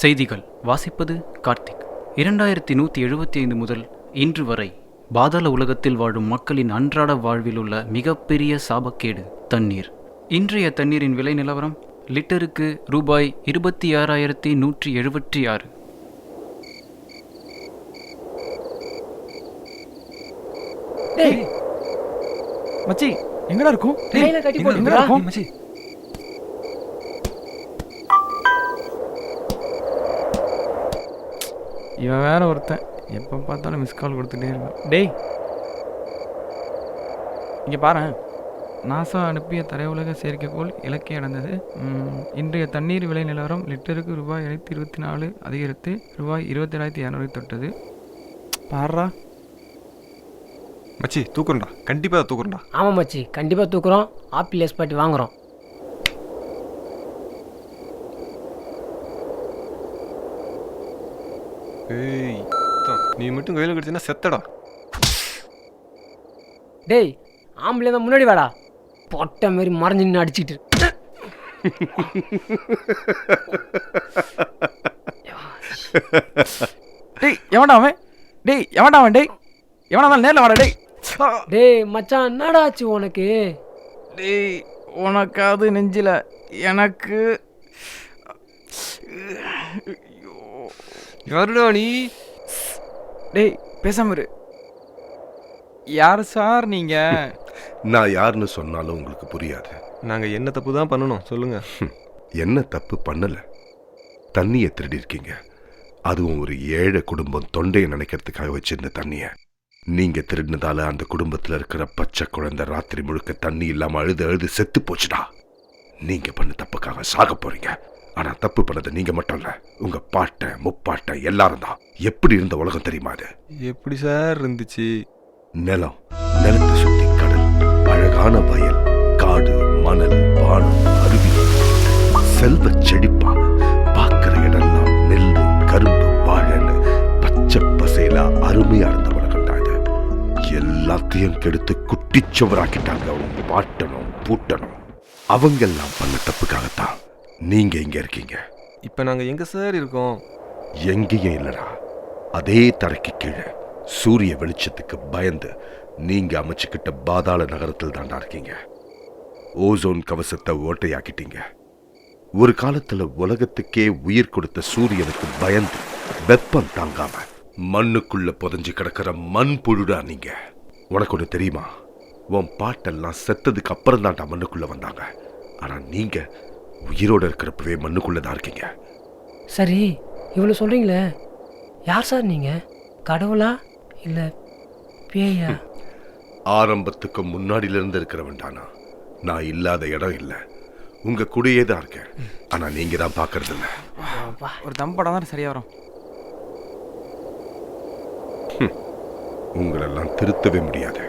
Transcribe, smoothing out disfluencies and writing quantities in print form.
செய்திகள் வாசிப்பது கார்த்திக். 2175 முதல் இன்று வரை பாதாள உலகத்தில் வாழும் மக்களின் அன்றாட வாழ்வில் உள்ள மிகப்பெரிய சாபக்கேடு தண்ணீர். இன்றைய தண்ணீரின் விலை நிலவரம் லிட்டருக்கு ரூபாய் 26,176. மச்சி எங்கடா இருக்கும்? கட்டி போட்டு மச்சி இவன் வேற ஒருத்தன் எப்போ பார்த்தாலும் மிஸ் கால் கொடுத்துட்டே இருக்கான். டேய் இங்கே பாரு, நாசா அனுப்பிய தரையுலக செயற்கைக்கோள் இலக்கை அடைந்தது. இன்றைய தண்ணீர் விலை நிலவரம் லிட்டருக்கு ரூபாய் 724 அதிகரித்து ரூபாய் 27,200 தொட்டது. பாடுறா மச்சி, தூக்குறோம்டா, கண்டிப்பாக தூக்குறோம்டா. ஆமாம் மச்சி, கண்டிப்பாக தூக்குறோம். ஆப்பிள் எஸ்பாட்டி வாங்குகிறோம். ஏய், நீ மட்டும் கையில் கிடச்சின்னா செத்தடா. டேய், ஆம்பளை தான் முன்னாடி வாடா. பொட்டை மாதிரி மறைஞ்சு நின்று அடிச்சுக்கிட்டு. டேய் எவன்டா அவன்? டேய் எவன்டா அவன்? டேய் எவனா தான் நேரில் வாடா. டேய் டேய் மச்சான், என்னடா ஆச்சு உனக்கு? டேய் உனக்காவது நெஞ்சில, எனக்கு யாருடா நீ? டேய் பேசாம இரு. யார் சார் நீங்க? நான் யாருன்னு சொன்னாலும் உங்களுக்கு புரியாது. நாங்கள் என்ன தப்பு தான் பண்ணணும் சொல்லுங்க. என்ன தப்பு பண்ணல? தண்ணியை திருடி இருக்கீங்க. அதுவும் ஒரு ஏழை குடும்பம் தொண்டையை நினைக்கிறதுக்காக வச்சிருந்த தண்ணிய நீங்க திருடினதால அந்த குடும்பத்துல இருக்கிற பச்சை குழந்தை ராத்திரி முழுக்க தண்ணி இல்லாம அழுது அழுது செத்து போச்சுடா. நீங்க பண்ண தப்புக்காக சாக போறீங்க. ஆனா தப்பு பண்ணது நீங்க மட்டும் இல்ல, உங்க பாட்ட முப்பாட்ட எல்லாரும் தான். எப்படி இருந்த உலகம் தெரியுமா அது? எப்படி சார் இருந்துச்சு? நிலம், நிலத்தை சுத்தி கடல், அழகான வயல், காடு, மணல், வானம், அருவி, செல்வ செழிப்பா பார்க்கிற இடம்லாம் நெல், கரும்பு, வாழைன்னு பச்சை பசையில அருமையா இருந்த உலகம் தான் இது. எல்லாத்தையும் கெடுத்து குட்டிச்சுவராக்கிட்டாங்க உங்க பாட்டனும் பூட்டனும். அவங்கெல்லாம் பண்ண தப்புக்காகத்தான் நீங்க இங்க இருக்கீங்க. இப்போ நாங்கள் எங்கே சார் இருக்கோம்? எங்கேயும் இல்லடா, அதே தரைக்கு கீழே சூரிய வெளிச்சத்துக்கு பயந்து நீங்க அமைச்சுக்கிட்ட பாதாள நகரத்தில் தாண்டா இருக்கீங்க. ஓசோன் கவசத்தை ஓட்டையாக்கிட்டீங்க. ஒரு காலத்துல உலகத்துக்கே உயிர் கொடுத்த சூரியனுக்கு பயந்து வெப்பம் தாங்காம மண்ணுக்குள்ள புதைஞ்சு கிடக்கிற மண் புழுடா நீங்க. உனக்கு ஒண்ணு தெரியுமா? உன் பாட்டெல்லாம் செத்ததுக்கு அப்புறம் தாண்டா மண்ணுக்குள்ள வந்தாங்க. ஆனா நீங்க உயிரோட இருக்கிறப்பவே மண்ணுக்குள்ளதான் இருக்கீங்க. சரி, இவ்வளோ சொல்கிறீங்களே, யார் சார் நீங்கள்? கடவுளா இல்லை பேயா? ஆரம்பத்துக்கு முன்னாடில இருந்து இருக்கிறவன் தானா. நான் இல்லாத இடம் இல்லை, உங்க கூடயே தான் இருக்கேன். ஆனா நீங்க தான் பாக்குறது இல்ல. ஒரு தம்படம் தான் சரியா வரும். உங்களெல்லாம் திருத்தவே முடியாது.